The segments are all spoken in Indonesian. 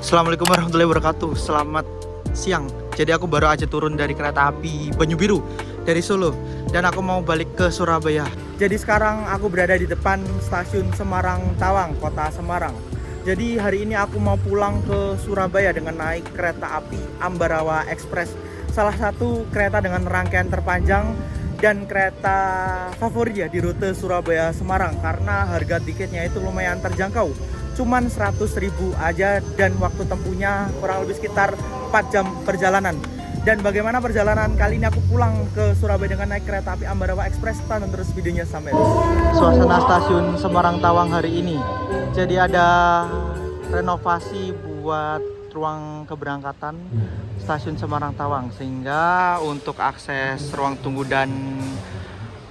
Assalamualaikum warahmatullahi wabarakatuh. Selamat siang. Jadi aku baru aja turun dari kereta api Banyu Biru dari Solo dan aku mau balik ke Surabaya. Jadi sekarang aku berada di depan stasiun Semarang Tawang, kota Semarang. Jadi hari ini aku mau pulang ke Surabaya dengan naik kereta api Ambarawa Express. Salah satu kereta dengan rangkaian terpanjang dan kereta favorit ya di rute Surabaya Semarang karena harga tiketnya itu lumayan terjangkau. Cuman 100.000 aja dan waktu tempuhnya kurang lebih sekitar 4 jam perjalanan. Dan bagaimana perjalanan kali ini aku pulang ke Surabaya dengan naik kereta api Ambarawa Express, tonton terus videonya sampai suasana stasiun Semarang Tawang hari ini. Jadi ada renovasi buat ruang keberangkatan stasiun Semarang Tawang sehingga untuk akses ruang tunggu dan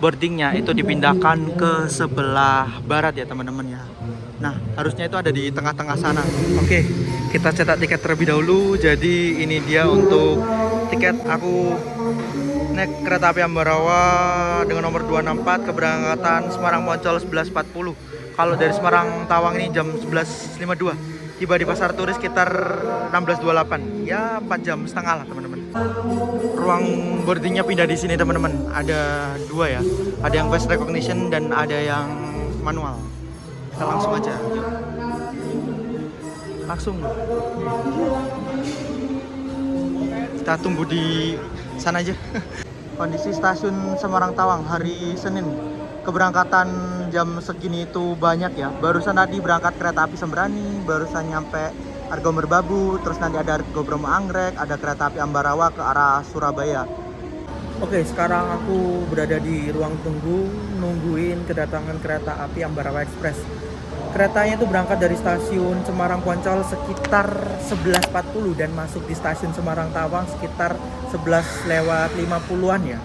boardingnya itu dipindahkan ke sebelah barat ya teman-teman ya. Nah harusnya itu ada di tengah-tengah sana. Oke, kita cetak tiket terlebih dahulu. Jadi ini dia untuk tiket aku naik kereta api Ambarawa dengan nomor 264 keberangkatan Semarang Poncol 11.40. Kalau dari Semarang Tawang ini jam 11.52. Tiba di pasar turis sekitar 16.28. Ya 4 jam setengah lah teman-teman. Ruang boardingnya pindah di sini teman-teman. Ada dua ya. Ada yang face recognition dan ada yang manual. Kita langsung aja. Yuk. Langsung. Kita tunggu di sana aja. Kondisi stasiun Semarang Tawang hari Senin. Keberangkatan jam segini itu banyak ya. Barusan tadi berangkat kereta api Sembrani, barusan nyampe Argo Merbabu, terus nanti ada Argo Bromo Anggrek, ada kereta api Ambarawa ke arah Surabaya. Oke, sekarang aku berada di ruang tunggu nungguin kedatangan kereta api Ambarawa Express. Keretanya itu berangkat dari stasiun Semarang Poncol sekitar 11.40 dan masuk di stasiun Semarang Tawang sekitar 11:50-an ya.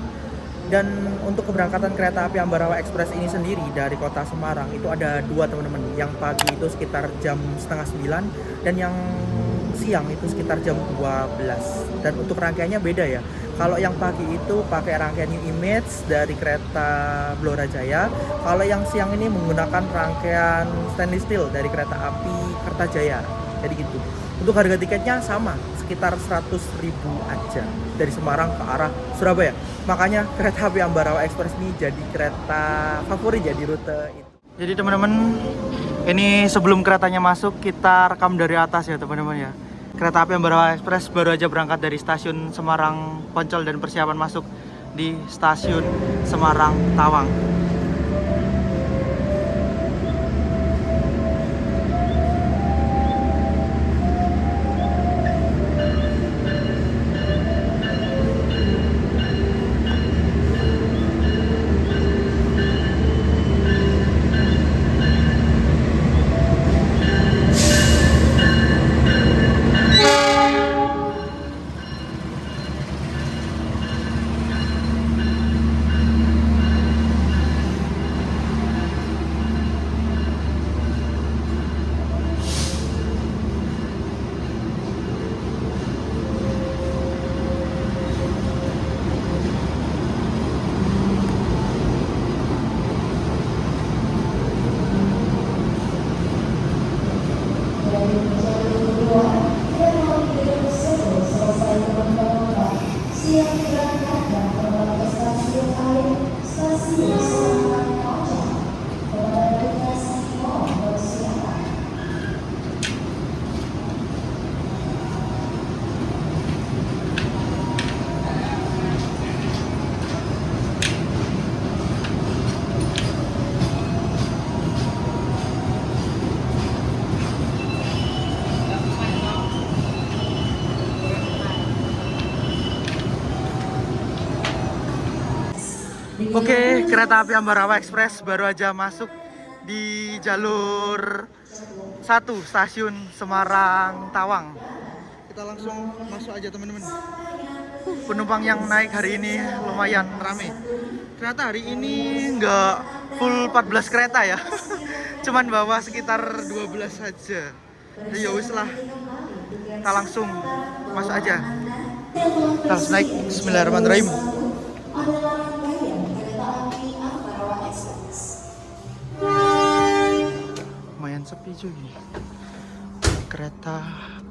Dan untuk keberangkatan kereta api Ambarawa Express ini sendiri dari kota Semarang itu ada dua teman-teman. Yang pagi itu sekitar jam setengah 9 dan yang siang itu sekitar jam 12. Dan untuk rangkaiannya beda ya. Kalau yang pagi itu pakai rangkaian New Image dari kereta Blora Jaya. Kalau yang siang ini menggunakan rangkaian Stainless Steel dari kereta api Kertajaya. Jadi gitu. Untuk harga tiketnya sama, sekitar 100.000 aja dari Semarang ke arah Surabaya. Makanya kereta api Ambarawa Express ini jadi kereta favorit ya di rute itu. Jadi teman-teman, ini sebelum keretanya masuk kita rekam dari atas ya teman-teman ya. Kereta api Ambarawa Express baru aja berangkat dari stasiun Semarang Poncol dan persiapan masuk di stasiun Semarang Tawang. Oke, kereta api Ambarawa Express baru aja masuk di jalur 1 stasiun Semarang Tawang. Kita langsung masuk aja teman-teman. Penumpang yang naik hari ini lumayan rame. Ternyata hari ini nggak full 14 kereta ya. Cuman bawa sekitar 12 saja. Ya wis lah. Kita langsung masuk aja. Kita harus naik. Bismillahirrahmanirrahim. Lumayan sepi cuy. Kereta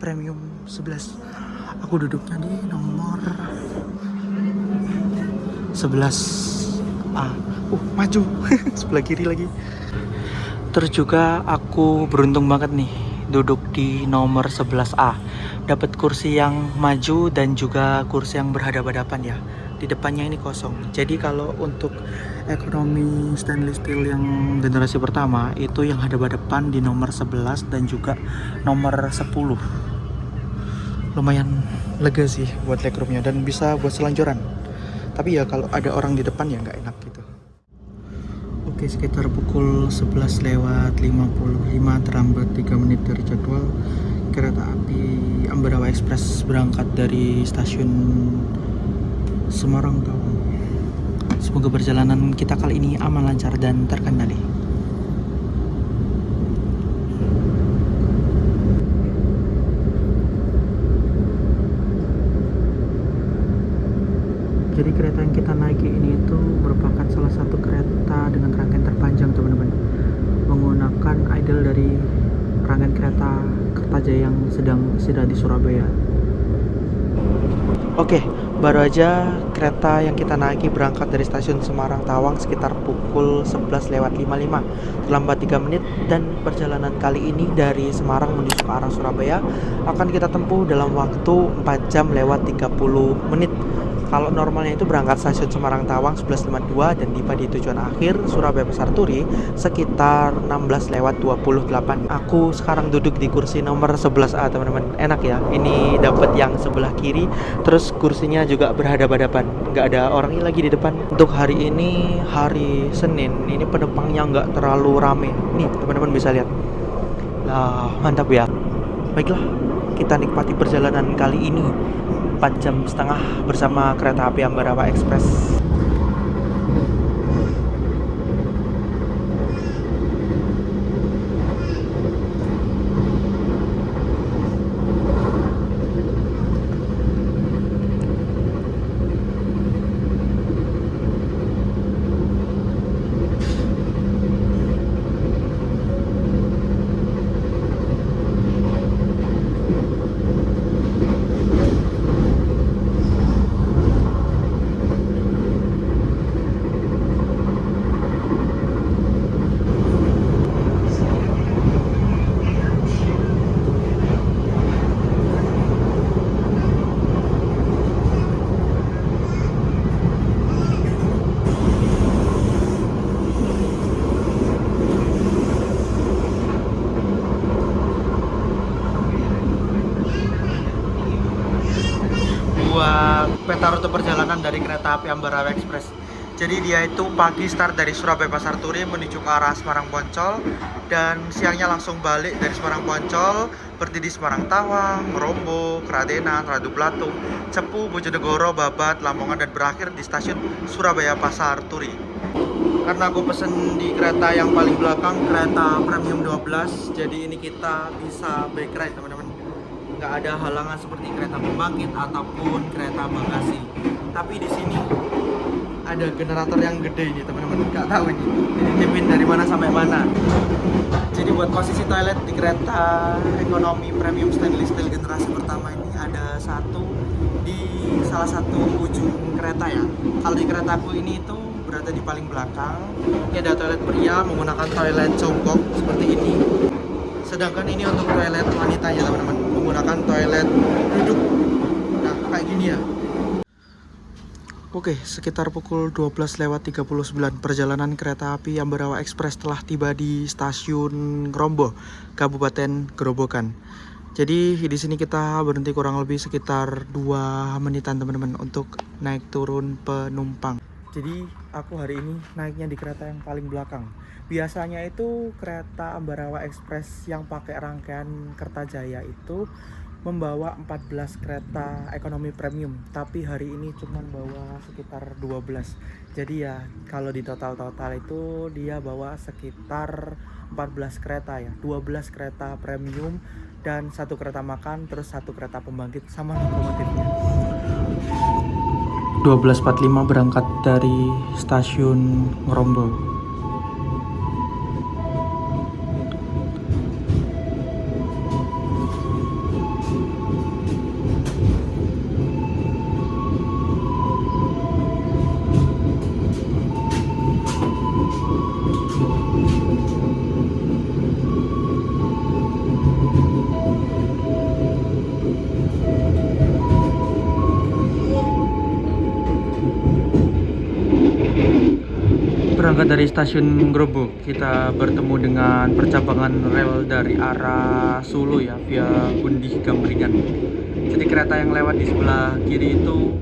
Premium 11. Aku duduknya di nomor 11A. Maju. Sebelah kiri lagi. Terus juga aku beruntung banget nih duduk di nomor 11A. Dapat kursi yang maju dan juga kursi yang berhadapan-hadapan ya. Di depannya ini kosong. Jadi kalau untuk ekonomi stainless steel yang generasi pertama itu yang hadap-hadapan di nomor 11 dan juga nomor 10. Lumayan lega sih buat legroomnya dan bisa buat selonjoran. Tapi ya kalau ada orang di depan ya nggak enak gitu. Oke, sekitar pukul 11 lewat 55 terlambat 3 menit dari jadwal. Kereta api Ambarawa Express berangkat dari stasiun Semarang Tawang. Semoga perjalanan kita kali ini aman, lancar, dan terkendali. Jadi kereta yang kita naiki ini itu merupakan salah satu kereta dengan rangkaian terpanjang teman-teman, menggunakan idle dari rangkaian kereta Kertajaya yang sedang di Surabaya. Oke, baru aja kereta yang kita naiki berangkat dari stasiun Semarang Tawang sekitar pukul 11 lewat 55, terlambat 3 menit, dan perjalanan kali ini dari Semarang menuju ke arah Surabaya akan kita tempuh dalam waktu 4 jam lewat 30 menit. Kalau normalnya itu berangkat stasiun Semarang Tawang 11.52 dan tiba di tujuan akhir Surabaya Pasar Turi sekitar 16 lewat 28. Aku sekarang duduk di kursi nomor 11A teman-teman. Enak ya, ini dapat yang sebelah kiri, terus kursinya juga berhadapan-hadapan, nggak ada orang lagi di depan. Untuk hari ini hari Senin, ini penumpangnya nggak terlalu rame. Nih teman-teman bisa lihat. Nah, mantap ya. Baiklah, kita nikmati perjalanan kali ini 4 jam setengah bersama kereta api Ambarawa Express. Peta rute perjalanan dari kereta api Ambarawa Express. Jadi dia itu pagi start dari Surabaya Pasar Turi menuju ke arah Semarang Poncol, dan siangnya langsung balik dari Semarang Poncol, berhenti di Semarang Tawang, Rombo, Kradenan, Radu Platung, Cepu, Bojonegoro, Babat, Lamongan, dan berakhir di stasiun Surabaya Pasar Turi. Karena aku pesen di kereta yang paling belakang, kereta Premium 12, jadi ini kita bisa bike ride teman-teman. Nggak ada halangan seperti kereta pembangkit ataupun kereta bagasi. Tapi di sini ada generator yang gede ini teman-teman. Nggak tahu ini dititipin dari mana sampai mana. Jadi buat posisi toilet di kereta ekonomi premium stainless steel generasi pertama ini ada satu di salah satu ujung kereta ya. Kalau di keretaku ini itu berada di paling belakang. Ini ada toilet pria menggunakan toilet jongkok seperti ini. Sedangkan ini untuk toilet wanitanya teman-teman, menggunakan toilet duduk. Nah, kayak gini ya. Oke, sekitar pukul 12 lewat 39 perjalanan kereta api Ambarawa Express telah tiba di stasiun Rombo, Kabupaten Grobogan. Jadi di sini kita berhenti kurang lebih sekitar 2 menitan teman-teman untuk naik turun penumpang. Jadi aku hari ini naiknya di kereta yang paling belakang. Biasanya itu kereta Ambarawa Express yang pakai rangkaian Kertajaya itu membawa 14 kereta ekonomi premium, tapi hari ini cuma bawa sekitar 12. Jadi ya kalau di total itu dia bawa sekitar 14 kereta ya, 12 kereta premium dan 1 kereta makan, terus 1 kereta pembangkit sama lokomotifnya. 12.45 berangkat dari stasiun Rombo. Berangkat dari stasiun Grobok, kita bertemu dengan percabangan rel dari arah Solo ya, via Gundih Gambringan. Jadi kereta yang lewat di sebelah kiri itu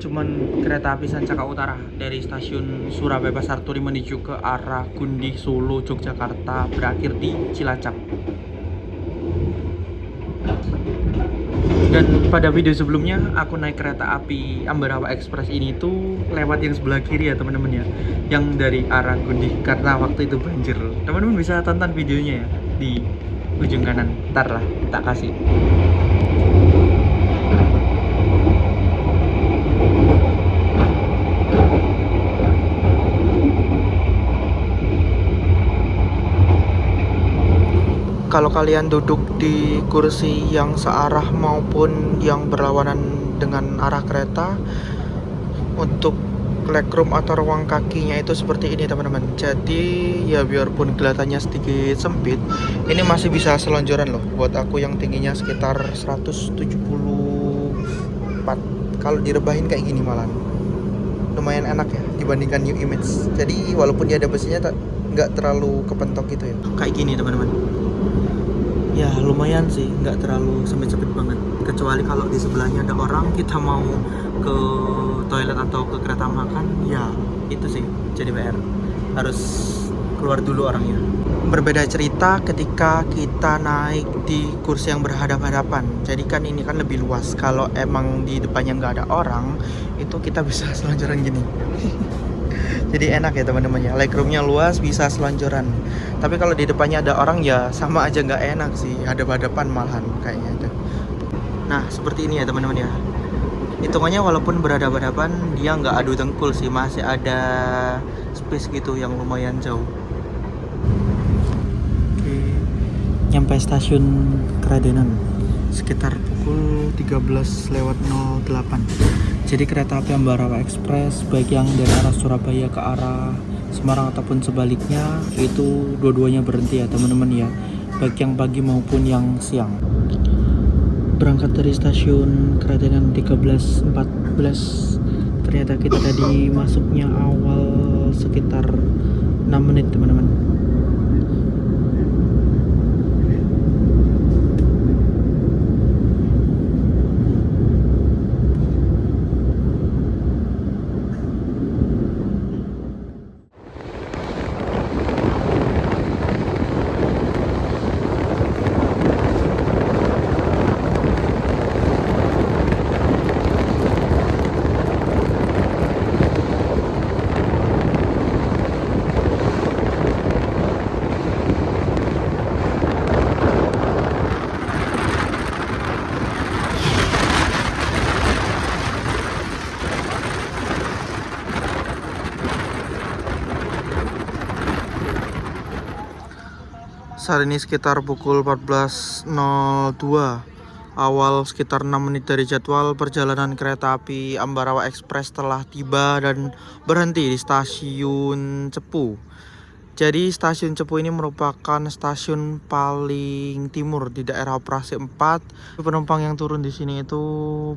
cuman kereta api Sancaka Utara dari stasiun Surabaya Pasar Turi menuju ke arah Gundih, Solo, Yogyakarta, berakhir di Cilacap. Dan pada video sebelumnya aku naik kereta api Ambarawa Express ini tuh lewat yang sebelah kiri ya teman-teman ya, yang dari arah Gundih, karena waktu itu banjir. Teman-teman bisa tonton videonya ya di ujung kanan, ntar lah tak kasih. Kalau kalian duduk di kursi yang searah maupun yang berlawanan dengan arah kereta, untuk legroom atau ruang kakinya itu seperti ini teman-teman. Jadi ya biarpun kelihatannya sedikit sempit, ini masih bisa selonjoran loh. Buat aku yang tingginya sekitar 174, kalau direbahin kayak gini malah lumayan enak ya dibandingkan New Image. Jadi walaupun dia ada besinya nggak terlalu kepentok gitu ya, kayak gini teman-teman. Ya lumayan sih, nggak terlalu sempit-sempit banget. Kecuali kalau di sebelahnya ada orang, kita mau ke toilet atau ke kereta makan, ya itu sih jadi PR, harus keluar dulu orangnya. Berbeda cerita ketika kita naik di kursi yang berhadap-hadapan. Jadi kan ini kan lebih luas. Kalau emang di depannya nggak ada orang, itu kita bisa selonjoran gini. Jadi enak ya teman-teman ya, legroomnya luas, bisa selonjoran. Tapi kalau di depannya ada orang ya sama aja nggak enak sih, hadap-hadapan malahan kayaknya itu. Nah seperti ini ya teman-teman ya, hitungannya walaupun berhadapan-hadapan dia nggak adu dengkul sih, masih ada space gitu yang lumayan jauh. Oke, nyampe stasiun Kradenan sekitar pukul 13:08. Jadi kereta api Ambarawa Express baik yang dari arah Surabaya ke arah Semarang ataupun sebaliknya itu dua-duanya berhenti ya teman-teman ya, baik yang pagi maupun yang siang. Berangkat dari stasiun Kradenan 13:14, ternyata kita tadi masuknya awal sekitar 6 menit teman-teman. Saat ini sekitar pukul 14:02, awal sekitar 6 menit dari jadwal. Perjalanan kereta api Ambarawa Express telah tiba dan berhenti di stasiun Cepu. Jadi stasiun Cepu ini merupakan stasiun paling timur di daerah operasi 4. Penumpang yang turun di sini itu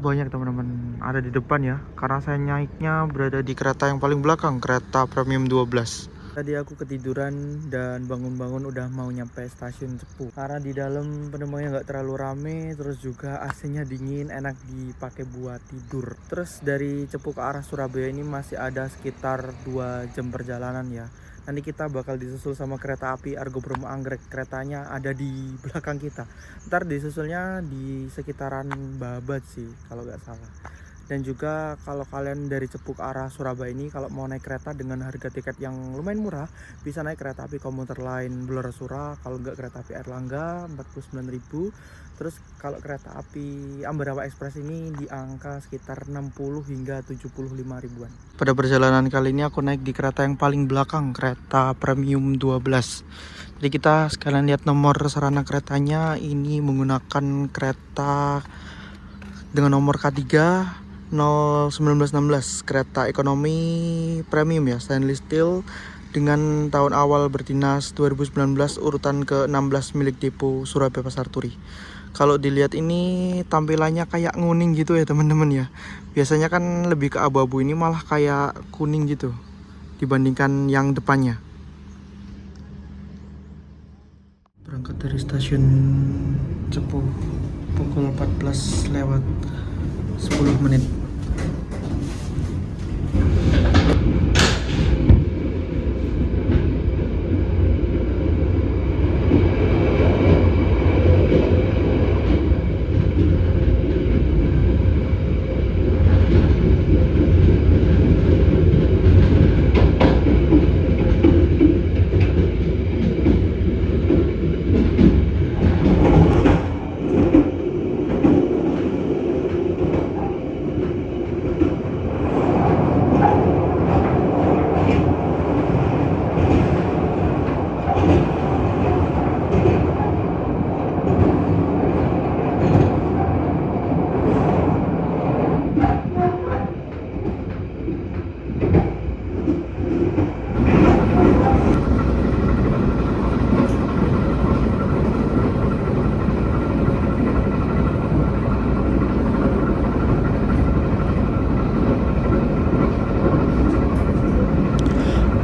banyak teman-teman, ada di depan ya, karena saya naiknya berada di kereta yang paling belakang, kereta premium 12. Tadi aku ketiduran dan bangun-bangun udah mau nyampe stasiun Cepu. Karena di dalam penumpangnya nggak terlalu rame, terus juga AC-nya dingin, enak dipakai buat tidur. Terus dari Cepu ke arah Surabaya ini masih ada sekitar 2 jam perjalanan ya. Nanti kita bakal disusul sama kereta api Argo Bromo Anggrek, keretanya ada di belakang kita. Ntar disusulnya di sekitaran Babat sih kalau nggak salah. Dan juga kalau kalian dari Cepu ke arah Surabaya ini, kalau mau naik kereta dengan harga tiket yang lumayan murah, bisa naik kereta api komuter lain Bulerasura, kalau nggak kereta api Airlangga 49.000. Terus kalau kereta api Ambarawa Express ini di angka sekitar 60 hingga 75 ribuan. Pada perjalanan kali ini aku naik di kereta yang paling belakang, kereta premium 12. Jadi kita sekalian lihat nomor sarana keretanya, ini menggunakan kereta dengan nomor K3 01916, kereta ekonomi premium ya, stainless steel, dengan tahun awal berdinas 2019, urutan ke-16 milik depo Surabaya Pasar Turi. Kalau dilihat ini tampilannya kayak nguning gitu ya teman-teman ya. Biasanya kan lebih ke abu-abu, ini malah kayak kuning gitu dibandingkan yang depannya. Berangkat dari stasiun Cepu pukul 14 lewat 10 menit.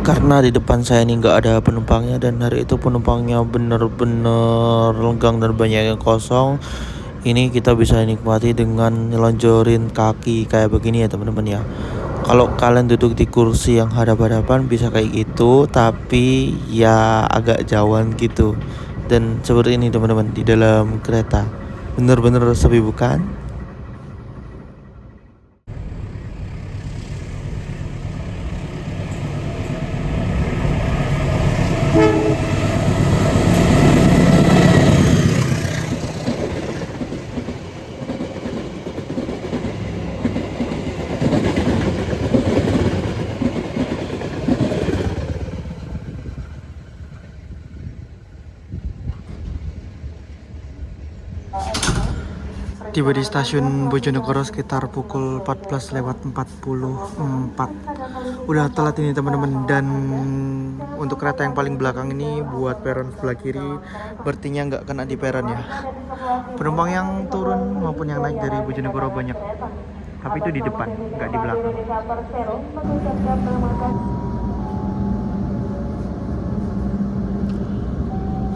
Karena di depan saya ini nggak ada penumpangnya dan hari itu penumpangnya bener-bener lenggang dan banyak yang kosong. Ini kita bisa nikmati dengan nyelonjorin kaki kayak begini ya teman-teman ya. Kalau kalian duduk di kursi yang hadap-hadapan bisa kayak gitu, tapi ya agak jauhan gitu. Dan seperti ini teman-teman di dalam kereta. Bener-bener sepi bukan? Tiba di stasiun Bojonegoro sekitar pukul 14 lewat 44. Udah telat ini teman-teman, dan untuk kereta yang paling belakang ini buat peron sebelah kiri, berarti nggak kena di peron ya. Penumpang yang turun maupun yang naik dari Bojonegoro banyak, tapi itu di depan, nggak di belakang.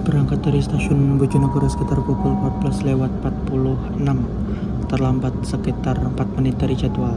Berangkat dari stasiun Bojonegoro sekitar pukul 14 lewat 46, terlambat sekitar 4 menit dari jadwal.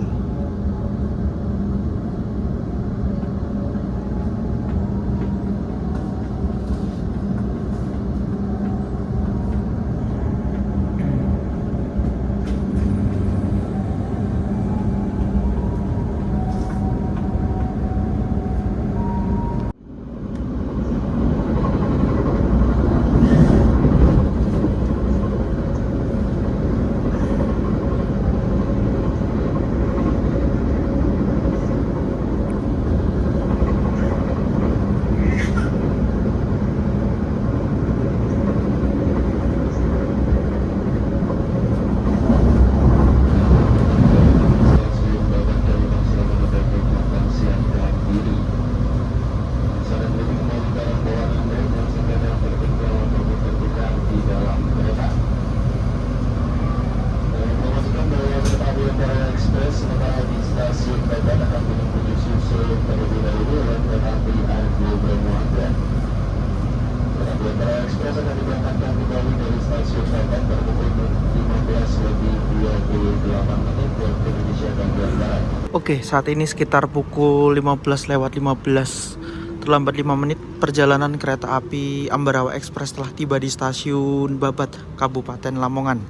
Oke, saat ini sekitar pukul 15 lewat 15, terlambat 5 menit. Perjalanan kereta api Ambarawa Express telah tiba di stasiun Babat, Kabupaten Lamongan.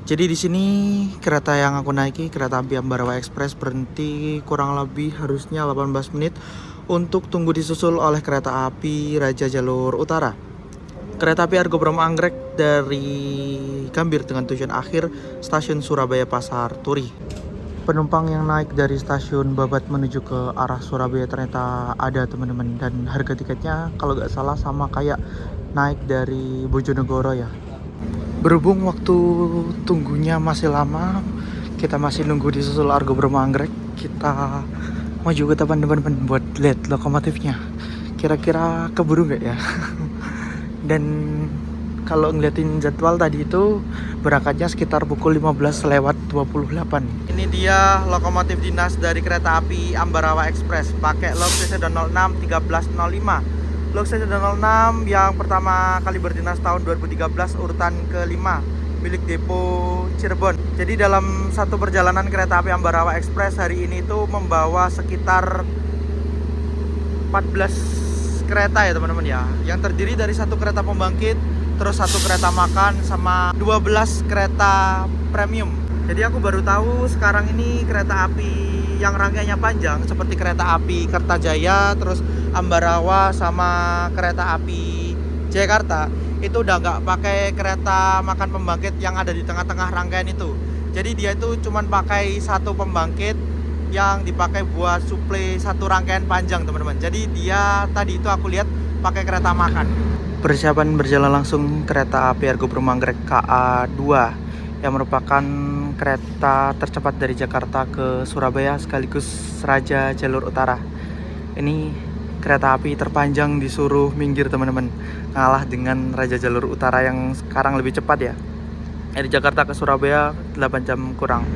Jadi di sini kereta yang aku naiki, kereta api Ambarawa Express, berhenti kurang lebih harusnya 18 menit untuk tunggu disusul oleh kereta api Raja Jalur Utara. Kereta api Argo Bromo Anggrek dari Gambir dengan tujuan akhir stasiun Surabaya Pasar Turi. Penumpang yang naik dari stasiun Babat menuju ke arah Surabaya ternyata ada teman-teman, dan harga tiketnya kalau nggak salah sama kayak naik dari Bojonegoro ya. Berhubung waktu tunggunya masih lama, kita masih nunggu disusul Argo Bromo Anggrek, kita maju ke depan teman-teman buat lihat lokomotifnya. Kira-kira keburu nggak ya? Dan kalau ngeliatin jadwal tadi itu berangkatnya sekitar pukul 15:28. Ini dia lokomotif dinas dari kereta api Ambarawa Express, pakai log CC06 1305. Log CC06 yang pertama kali berdinas tahun 2013, urutan ke-5, milik Depo Cirebon. Jadi dalam satu perjalanan kereta api Ambarawa Express hari ini itu membawa sekitar 14 kereta ya teman-teman ya, yang terdiri dari satu kereta pembangkit, terus satu kereta makan, sama 12 kereta premium. Jadi aku baru tahu sekarang ini kereta api yang rangkaiannya panjang seperti kereta api Kertajaya, terus Ambarawa, sama kereta api Jakarta itu udah nggak pakai kereta makan pembangkit yang ada di tengah-tengah rangkaian itu. Jadi dia itu cuman pakai satu pembangkit yang dipakai buat suplai satu rangkaian panjang teman-teman. Jadi dia tadi itu aku lihat pakai kereta makan. Persiapan berjalan langsung kereta api Argo Brum Anggrek KA2 yang merupakan kereta tercepat dari Jakarta ke Surabaya sekaligus Raja Jalur Utara. Ini kereta api terpanjang disuruh minggir teman-teman, ngalah dengan Raja Jalur Utara yang sekarang lebih cepat ya. Dari Jakarta ke Surabaya 8 jam kurang.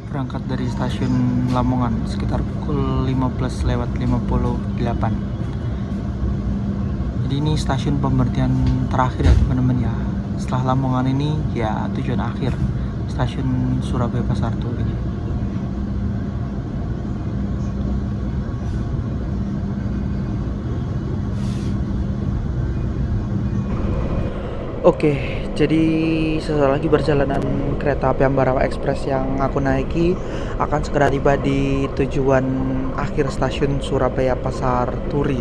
Berangkat dari stasiun Lamongan sekitar pukul 15:58. Jadi ini stasiun pemberhentian terakhir ya teman-teman ya. Setelah Lamongan ini ya tujuan akhir, stasiun Surabaya Pasar Turi. Oke, jadi sesaat lagi perjalanan kereta api Ambarawa Express yang aku naiki akan segera tiba di tujuan akhir stasiun Surabaya Pasar Turi.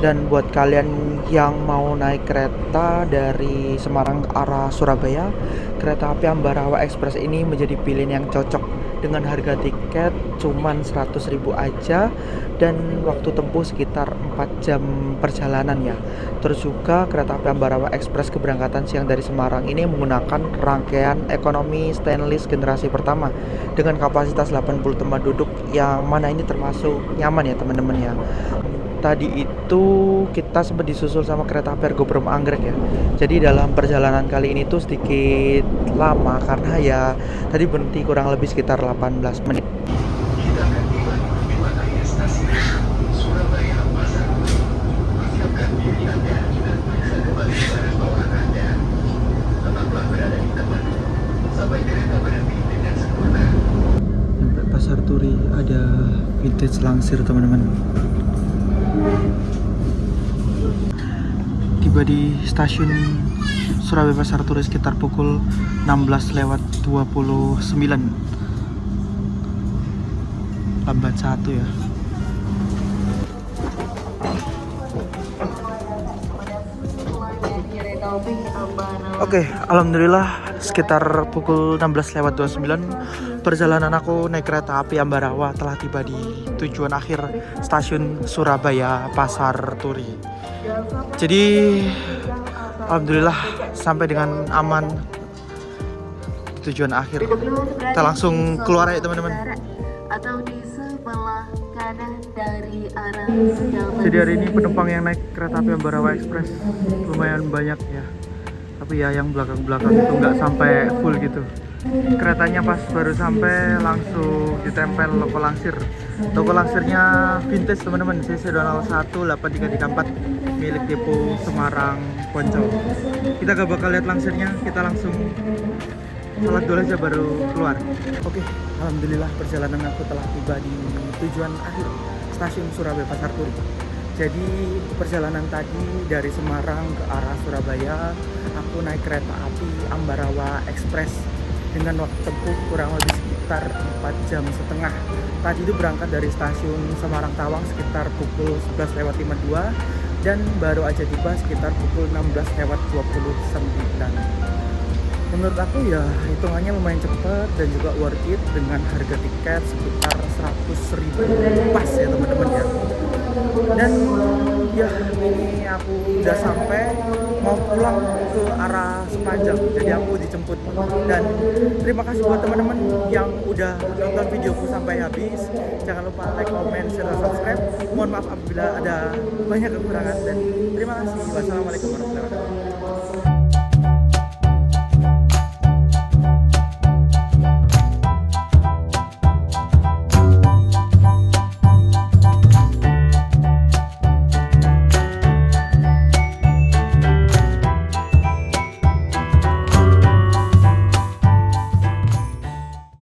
Dan buat kalian yang mau naik kereta dari Semarang ke arah Surabaya, kereta api Ambarawa Express ini menjadi pilihan yang cocok dengan harga tiket cuman 100.000 aja dan waktu tempuh sekitar 4 jam perjalanan ya. Terus juga kereta api Ambarawa Express keberangkatan siang dari Semarang ini menggunakan rangkaian ekonomi stainless generasi pertama dengan kapasitas 80 tempat duduk, yang mana ini termasuk nyaman ya teman-teman ya. Tadi itu kita sempat disusul sama kereta api Argo Brum Anggrek ya. Jadi dalam perjalanan kali ini tuh sedikit lama karena ya tadi berhenti kurang lebih sekitar 18 menit. Kita akan tiba di wilayah stasiun Surabaya Pasar. Siapkan diri Anda dan periksa kembali barang bawaan Anda. Tetaplah berada di tempat sampai kereta berhenti dengan sempurna. Sampai Pasar Turi ada vintage langsir teman-teman. Tiba di stasiun Surabaya Pasar Turi sekitar pukul 16:29. Lambat 1 ya. Oke, alhamdulillah sekitar pukul 16:29 perjalanan aku naik kereta api Ambarawa telah tiba di tujuan akhir stasiun Surabaya Pasar Turi. Jadi alhamdulillah sampai dengan aman di tujuan akhir. Kita langsung keluar ya teman-teman. Atau di sebelah kanan dari arah Jadi hari ini penumpang yang naik kereta api Ambarawa Express lumayan banyak ya. Tapi ya yang belakang-belakang itu nggak sampai full gitu. Keretanya pas baru sampai langsung ditempel logo langsir. Logo langsirnya vintage teman-teman, CC 2018334 milik Depo Semarang Poncol. Kita gak bakal lihat langsirnya, kita langsung salat dulu aja baru keluar. Oke, alhamdulillah perjalanan aku telah tiba di tujuan akhir stasiun Surabaya Pasar Turi. Jadi perjalanan tadi dari Semarang ke arah Surabaya, aku naik kereta api Ambarawa Express dengan waktu tempuh kurang lebih sekitar 4,5 jam. Tadi itu berangkat dari stasiun Semarang Tawang sekitar pukul 11:52 dan baru aja tiba sekitar pukul 16:29. Menurut aku ya hitungannya lumayan cepat dan juga worth it dengan harga tiket sekitar 100.000 pas ya teman-teman ya. Dan ya ini aku udah sampai mau pulang ke arah Sepanjang, jadi aku dijemput. Dan terima kasih buat teman-teman yang udah nonton videoku sampai habis. Jangan lupa like, comment, share, dan subscribe. Mohon maaf apabila ada banyak kekurangan dan terima kasih. Wassalamualaikum warahmatullahi wabarakatuh.